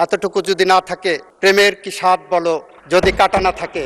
এতটুকু যদি না থাকে, প্রেমের কি স্বাদ বলো যদি কাটা না থাকে।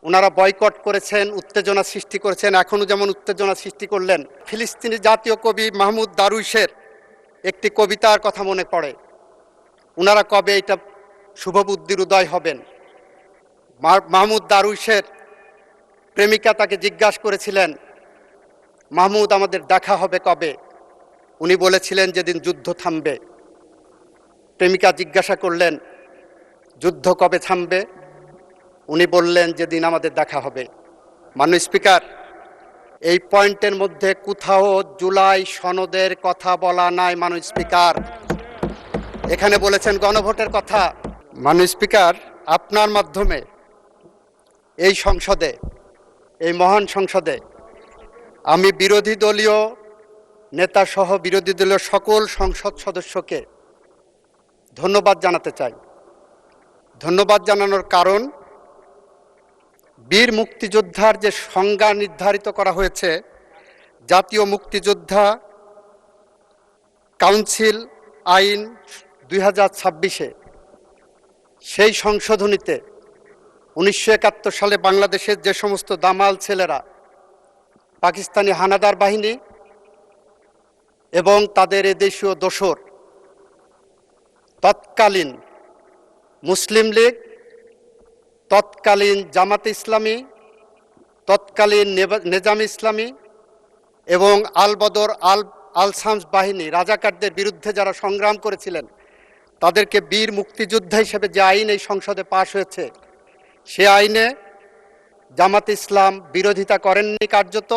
ওনারা বয়কট করেছেন, উত্তেজনা সৃষ্টি করেছেন, এখনো যেমন উত্তেজনা সৃষ্টি করলেন। ফিলিস্তিনি জাতীয় কবি মাহমুদ দারুইশের একটি কবিতার কথা মনে পড়ে। ওনারা কবে এটা শুভবুদ্ধির উদয় হবেন? মাহমুদ দারুইশের প্রেমিকা তাকে জিজ্ঞাসা করেছিলেন, মাহমুদ আমাদের দেখা হবে কবে? উনি বলেছিলেন যেদিন যুদ্ধ থামবে। প্রেমিকা জিজ্ঞাসা করলেন, যুদ্ধ কবে থামবে? উনি বললেন যেদিন আমাদের দেখা হবে। মাননীয় স্পিকার, এই পয়েন্টের মধ্যে কোথাও জুলাই সনদের কথা বলা নাই। মাননীয় স্পিকার, এখানে বলেছেন গণভোটের কথা। মাননীয় স্পিকার, আপনার মাধ্যমে এই সংসদে, এই মহান সংসদে আমি বিরোধী দলীয় নেতা সহ বিরোধী দলীয় সকল সংসদ সদস্যকে ধন্যবাদ জানাতে চাই। ধন্যবাদ জানানোর কারণ, বীর মুক্তিযোদ্ধার যে সংজ্ঞা নির্ধারিত করা হয়েছে, জাতীয় মুক্তিযোদ্ধা কাউন্সিল আইন 2026-এ, সেই সংশোধনীতে 1971 সালে বাংলাদেশের যে সমস্ত দামাল ছেলেরা পাকিস্তানি হানাদার বাহিনী এবং তাদের এদেশীয় দোসর, তৎকালীন মুসলিম লীগ, তৎকালীন জামাতে ইসলামী, তৎকালীন নেজাম ইসলামী এবং আল বদর আল শামস বাহিনী, রাজাকারদের বিরুদ্ধে যারা সংগ্রাম করেছিলেন, তাদেরকে বীর মুক্তিযোদ্ধা হিসেবে যে আইন এই সংসদে পাশ হয়েছে, সে আইনে জামাতে ইসলাম বিরোধিতা করেননি কার্যত,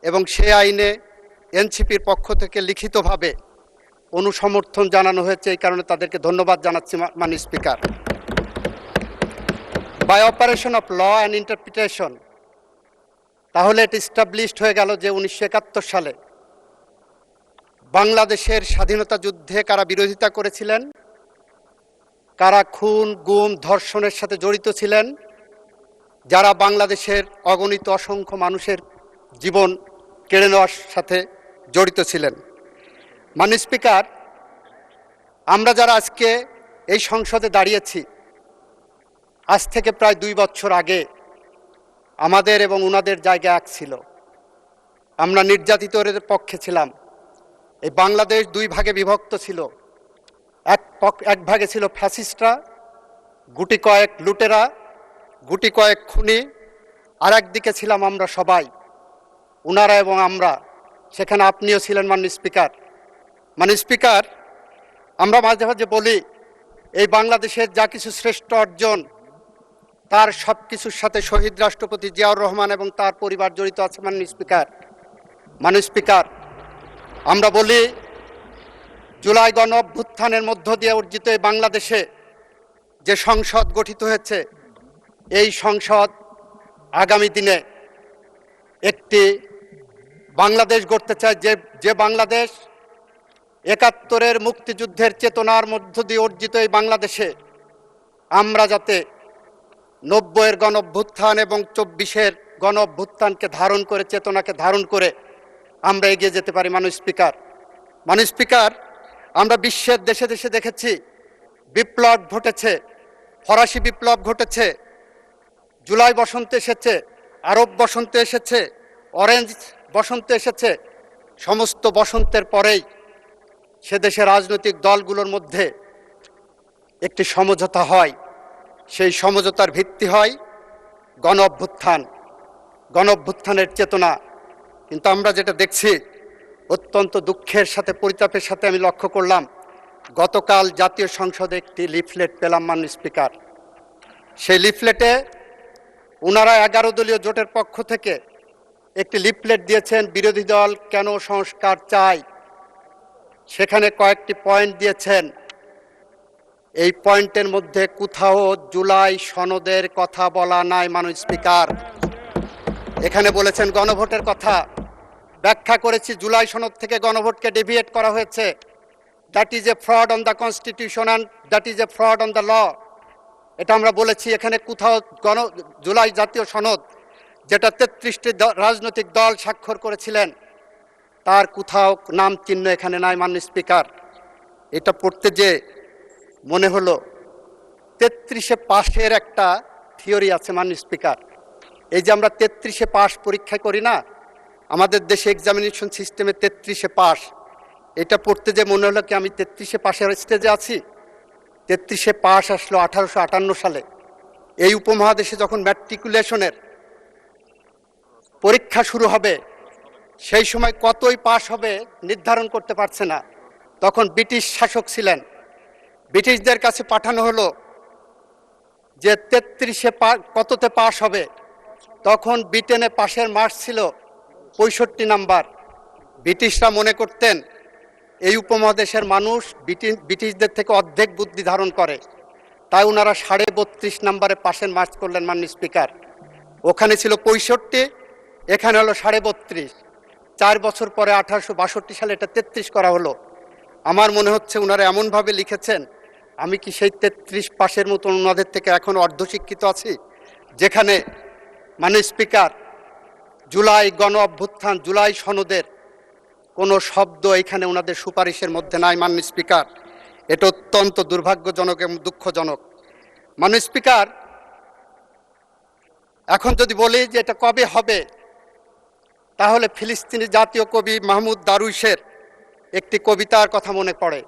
এবং সে আইনে এনসিপির পক্ষ থেকে লিখিতভাবে অনুসমর্থন জানানো হয়েছে। এই কারণে তাদেরকে ধন্যবাদ জানাচ্ছি। মাননীয় speaker, by operation of law and interpretation, তাহলে এটা ইস্টাবলিশড হয়ে গেল যে 1971 সালে বাংলাদেশের স্বাধীনতা যুদ্ধে কারা বিরোধিতা করেছিলেন, কারা খুন, গুম, ধর্ষণের সাথে জড়িত ছিলেন, যারা বাংলাদেশের অগণিত অসংখ্য মানুষের জীবন কেড়ে নেওয়ার সাথে জড়িত ছিলেন। মাননীয় স্পিকার, আমরা যারা আজকে এই সংসদে দাঁড়িয়েছি, আজ থেকে প্রায় 2 বছর আগে আমাদের এবং ওনাদের জায়গা এক ছিল। আমরা নির্যাতিতদের পক্ষে ছিলাম। এই বাংলাদেশ 2 ভাগে বিভক্ত ছিল। এক ভাগে ছিল ফ্যাসিস্টরা, গুটি কয়েক লুটেরা, গুটি কয়েক খুনি, আর একদিকে ছিলাম আমরা সবাই, ওনারা এবং আমরা। সেখানে আপনিও ছিলেন মাননীয় স্পিকার। মাননীয় স্পিকার, আমরা মাঝে মাঝে বলি এই বাংলাদেশের যা কিছু শ্রেষ্ঠ অর্জন, তার সব কিছুর সাথে শহীদ রাষ্ট্রপতি জিয়াউর রহমান এবং তার পরিবার জড়িত আছে। মাননীয় স্পিকার, আমরা বলি জুলাই গণ অভ্যুত্থানের মধ্য দিয়ে অর্জিত এই বাংলাদেশে যে সংসদ গঠিত হয়েছে, এই সংসদ আগামী দিনে একটি বাংলাদেশ গড়তে চায়, যে বাংলাদেশ 71-এর মুক্তিযুদ্ধের চেতনার মধ্য দিয়ে অর্জিত এই বাংলাদেশে আমরা যাতে 90-এর গণ অভ্যুত্থান এবং 24-এর গণ অভ্যুত্থানকে ধারণ করে, চেতনাকে ধারণ করে আমরা এগিয়ে যেতে পারি। মাননীয় স্পিকার, আমরা বিশ্বের দেশে দেশে দেখেছি বিপ্লব ঘটেছে, ফরাসি বিপ্লব ঘটেছে, জুলাই বসন্ত এসেছে, আরব বসন্ত এসেছে, অরেঞ্জ বসন্ত এসেছে। সমস্ত বসন্তের পরেই সে দেশের রাজনৈতিক দলগুলোর মধ্যে একটি সমঝোতা হয়। সেই সমঝোতার ভিত্তি হয় গণ অভ্যুত্থানের চেতনা। কিন্তু আমরা যেটা দেখছি, অত্যন্ত দুঃখের সাথে, পরিতাপের সাথে আমি লক্ষ্য করলাম, গতকাল জাতীয় সংসদে একটি লিফলেট পেলাম। মাননীয় স্পিকার, সেই লিফলেটে ওনারা 11 দলীয় জোটের পক্ষ থেকে একটি লিফলেট দিয়েছেন, বিরোধী দল কেন সংস্কার চায়। সেখানে কয়েকটি পয়েন্ট দিয়েছেন। এই পয়েন্টের মধ্যে কোথাও জুলাই সনদের কথা বলা নাই। মাননীয় স্পিকার, এখানে বলেছেন গণভোটের কথা। ব্যাখ্যা করেছি, জুলাই সনদ থেকে গণভোটকে ডেভিয়েট করা হয়েছে। That is a fraud on the constitution and that is a fraud on the law. এটা আমরা বলেছি। এখানে কোথাও জুলাই জাতীয় সনদ, যেটা 33টি রাজনৈতিক দল স্বাক্ষর করেছিলেন, তার কোথাও নাম চিহ্ন এখানে নাই। মাননীয় স্পিকার, এটা পড়তে যে মনে হলো 33-এ পাশের একটা থিওরি আছে মাননীয় স্পিকার। এই যে আমরা 33-এ পাস পরীক্ষা করি না, আমাদের দেশে এক্সামিনেশন সিস্টেমে 33-এ পাস, এটা পড়তে যে মনে হলো কি আমি 33-এ পাশের স্টেজে আছি। 33-এ পাস আসলো 1858 সালে। এই উপমহাদেশে যখন ম্যাট্রিকুলেশনের পরীক্ষা শুরু হবে, সেই সময় কতই পাস হবে নির্ধারণ করতে পারছে না। তখন ব্রিটিশ শাসক ছিলেন, ব্রিটিশদের কাছে পাঠানো হলো যে 33-এ কততে পাস হবে। তখন ব্রিটেনে পাশের মার্কস ছিল 65 নাম্বার। ব্রিটিশরা মনে করতেন এই উপমহাদেশের মানুষ ব্রিটিশদের থেকে অর্ধেক বুদ্ধি ধারণ করে, তাই ওনারা 32.5 নাম্বারে পাশের মার্কস করলেন মাননীয় স্পিকার। ওখানে ছিল 65, এখানে হলো 32.5। 4 বছর পরে 1862 সালে এটা 33 করা হলো। আমার মনে হচ্ছে ওনারা এমনভাবে লিখেছেন, আমি কি সেই 33 পাশের মতন ওনাদের থেকে এখন অর্ধশিক্ষিত আছি? যেখানে মাননীয় স্পিকার জুলাই গণ অভ্যুত্থান, জুলাই সনদের কোনো শব্দ এখানে ওনাদের সুপারিশের মধ্যে নাই মাননীয় স্পিকার। এটা অত্যন্ত দুর্ভাগ্যজনক এবং দুঃখজনক। মাননীয় স্পিকার, এখন যদি বলি যে এটা কবে হবে, তাহলে ফিলিস্তিনি জাতীয় কবি মাহমুদ দারুইশের একটি কবিতার কথা মনে পড়ে।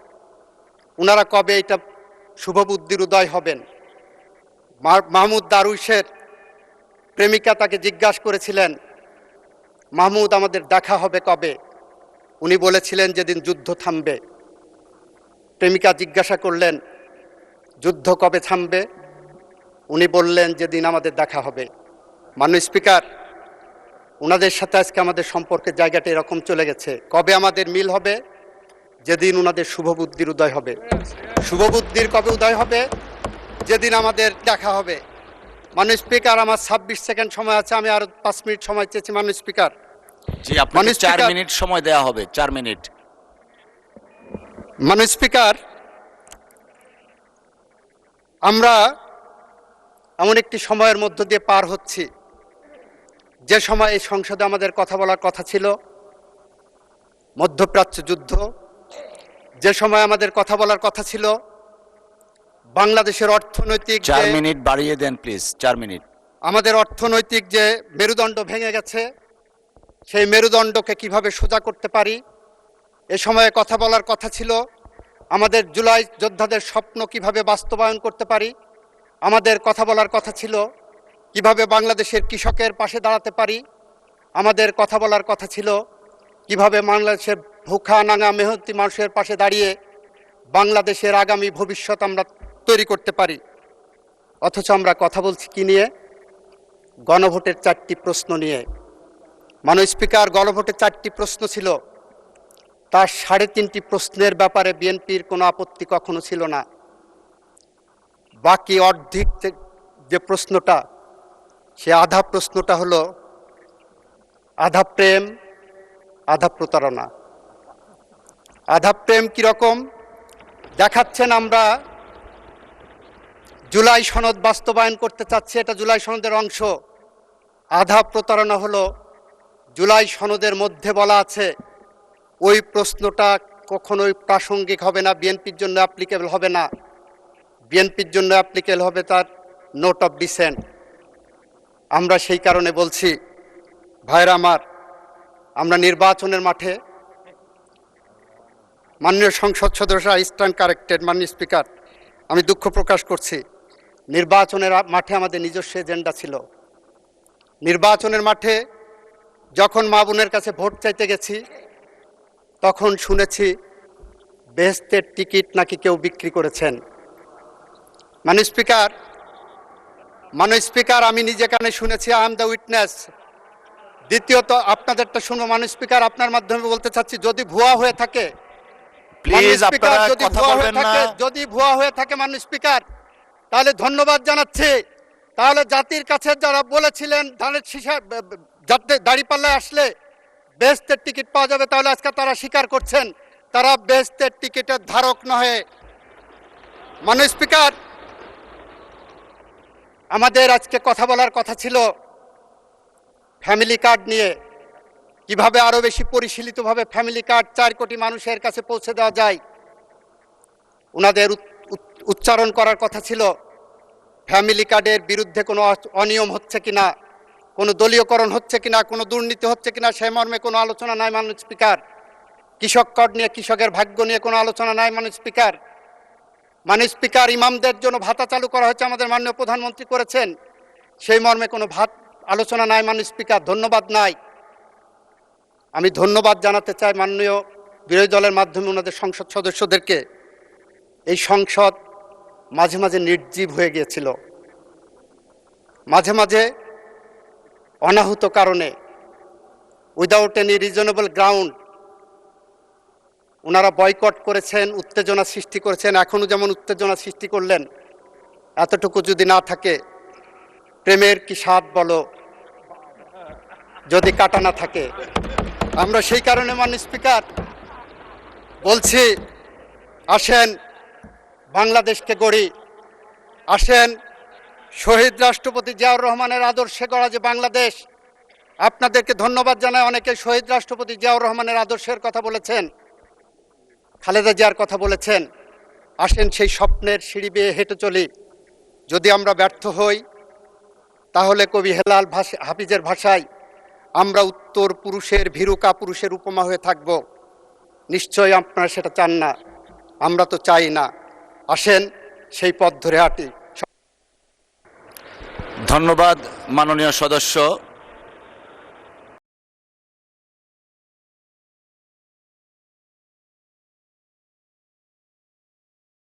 ওনারা কবে এটা শুভবুদ্ধির উদয় হবেন। মাহমুদ দারুইশের প্রেমিকা তাকে জিজ্ঞাসা করেছিলেন, মাহমুদ আমাদের দেখা হবে কবে? উনি বলেছিলেন যেদিন যুদ্ধ থামবে। প্রেমিকা জিজ্ঞাসা করলেন, যুদ্ধ কবে থামবে? উনি বললেন যেদিন আমাদের দেখা হবে। মাননীয় স্পিকার, ওনাদের সাথে আজকে আমাদের সম্পর্কের জায়গাটা এরকম চলে গেছে। কবে আমাদের মিল হবে? যেদিন ওনাদের শুভবুদ্ধির উদয় হবে। শুভবুদ্ধির কবে উদয় হবে? যেদিন আমাদের দেখা হবে। মাননীয় স্পিকার, আমার 26 সেকেন্ড সময় আছে, আমি আরো 5 মিনিট সময় চেয়েছি মাননীয় স্পিকার। জি, আপনাকে 4 মিনিট সময় দেওয়া হবে। 4 মিনিট। মাননীয় স্পিকার, আমরা এমন একটি সময়ের মধ্য দিয়ে পার হচ্ছি, যে সময় এই সংসদে আমাদের কথা বলার কথা ছিল মধ্যপ্রাচ্য যুদ্ধ, যে সময় আমাদের কথা বলার কথা ছিল বাংলাদেশের অর্থনৈতিক, 4 মিনিট বাড়িয়ে দেন প্লিজ। 4 মিনিট। আমাদের অর্থনৈতিক যে মেরুদণ্ড ভেঙে গেছে, সেই মেরুদণ্ডকে কিভাবে সোজা করতে পারি, এ সময়ে কথা বলার কথা ছিল আমাদের জুলাই যোদ্ধাদের স্বপ্ন কিভাবে বাস্তবায়ন করতে পারি। আমাদের কথা বলার কথা ছিল কিভাবে বাংলাদেশের কৃষকের পাশে দাঁড়াতে পারি। আমাদের কথা বলার কথা ছিল কিভাবে বাংলাদেশের ভুখা নাঙা মেহনতি মানুষের পাশে দাঁড়িয়ে বাংলাদেশের আগামী ভবিষ্যৎ আমরা তৈরি করতে পারি। অথচ আমরা কথা বলছি কি নিয়ে? গণভোটের 4টি প্রশ্ন নিয়ে। মাননীয় স্পিকার, গণভোটের 4টি প্রশ্ন ছিল, তার 3.5টি প্রশ্নের ব্যাপারে বিএনপির কোনো আপত্তি কখনো ছিল না। বাকি অর্ধেক যে প্রশ্নটা, সে আধা প্রশ্নটা হলো আধা প্রেম আধা প্রতারণা। আধা প্রেম কিরকম দেখাচ্ছেন? আমরা জুলাই সনদ বাস্তবায়ন করতে চাচ্ছি, এটা জুলাই সনদের অংশ। আধা প্রতারণা হলো জুলাই সনদের মধ্যে বলা আছে ওই প্রশ্নটা কখনোই প্রাসঙ্গিক হবে না, বিএনপির জন্য অ্যাপ্লিকেবল হবে না। বিএনপির জন্য অ্যাপ্লিকেবল হবে তার নোট অফ ডিসেন্ট। আমরা সেই কারণে বলছি, ভাইরা আমার, আমরা নির্বাচনের মাঠে, মাননীয় সংসদ সদস্য স্ট্যান্ড কারেক্টেড। মাননীয় স্পিকার, আমি দুঃখ প্রকাশ করছি, নির্বাচনের মাঠে আমাদের নিজস্ব এজেন্ডা ছিল। নির্বাচনের মাঠে যখন মা বোনের কাছে ভোট চাইতে গেছি, তখন শুনেছি বেহেশতের টিকিট নাকি কেউ বিক্রি করেছেন। মাননীয় স্পিকার, আমি নিজে কানে শুনেছি, আই এম দ্য উইটনেস। দ্বিতীয়ত, আপনাদেরটা শুনো মাননীয় স্পিকার, আপনার মাধ্যমে বলতে চাচ্ছি, যদি ভুয়া হয়ে থাকে, প্লিজ আপনারা কথা বলবেন না। যদি ভুয়া হয়ে থাকে মাননীয় স্পিকার, তাহলে ধন্যবাদ জানাচ্ছি। তাহলে জাতির কাছে যারা বলেছিলেন ধানের শীষা দাঁড়িপাল্লায় আসলে বেহেশতের টিকিট পাওয়া যাবে, তাহলে আজকে তারা স্বীকার করছেন তারা বেহেশতের টিকিটের ধারক নহে। মাননীয় স্পিকার, আমাদের আজকে কথা বলার কথা ছিল ফ্যামিলি কার্ড নিয়ে, কিভাবে আরো বেশি পরিশীলিতভাবে ফ্যামিলি কার্ড 4 কোটি মানুষের কাছে পৌঁছে দেওয়া যায়। ওনাদের উচ্চারণ করার কথা ছিল ফ্যামিলি কার্ডের বিরুদ্ধে কোনো অনিয়ম হচ্ছে কিনা, কোনো দলীয়করণ হচ্ছে কিনা, কোনো দুর্নীতি হচ্ছে কিনা সেই মর্মে কোনো আলোচনা নাই মাননীয় স্পিকার। কৃষক কার্ড নিয়ে, কৃষকের ভাগ্য নিয়ে কোনো আলোচনা নাই মাননীয় স্পিকার। মাননীয় স্পিকার, ইমামদের জন্য ভাতা চালু করা হয়েছে, আমাদের মাননীয় প্রধানমন্ত্রী করেছেন, সেই মর্মে কোনো আলোচনা নাই মাননীয় স্পিকার। ধন্যবাদ নাই। আমি ধন্যবাদ জানাতে চাই মাননীয় বিরোধী দলের মাধ্যমে ওনাদের সংসদ সদস্যদেরকে। এই সংসদ মাঝে মাঝে নির্জীব হয়ে গিয়েছিল, মাঝে মাঝে অনাহুত কারণে, উইদাউট এনি রিজনেবল গ্রাউন্ড ওনারা বয়কট করেছেন, উত্তেজনা সৃষ্টি করেছেন। এখনও যেমন উত্তেজনা সৃষ্টি করলেন, এতটুকু যদি না থাকে, প্রেমের কি স্বাদ বলো যদি কাটা না থাকে। আমরা সেই কারণে মাননীয় স্পিকার বলছি, আসেন বাংলাদেশকে গড়ি, আসেন শহীদ রাষ্ট্রপতি জিয়াউর রহমানের আদর্শে গড়া যে বাংলাদেশ। আপনাদেরকে ধন্যবাদ জানাই, অনেকে শহীদ রাষ্ট্রপতি জিয়াউর রহমানের আদর্শের কথা বলেছেন, খালেদা জিয়ার কথা বলেছেন। আসেন সেই স্বপ্নের সিঁড়ি বেয়ে হেঁটে চলি। যদি আমরা ব্যর্থ হই, তাহলে কবি হেলাল হাফিজের ভাষায় আমরা উত্তর পুরুষের ভীরুকা পুরুষের উপমা হয়ে থাকব। নিশ্চয়ই আপনারা সেটা চান না, আমরা তো চাই না। আসেন সেই পথ ধরে হাঁটি। ধন্যবাদ মাননীয় সদস্য।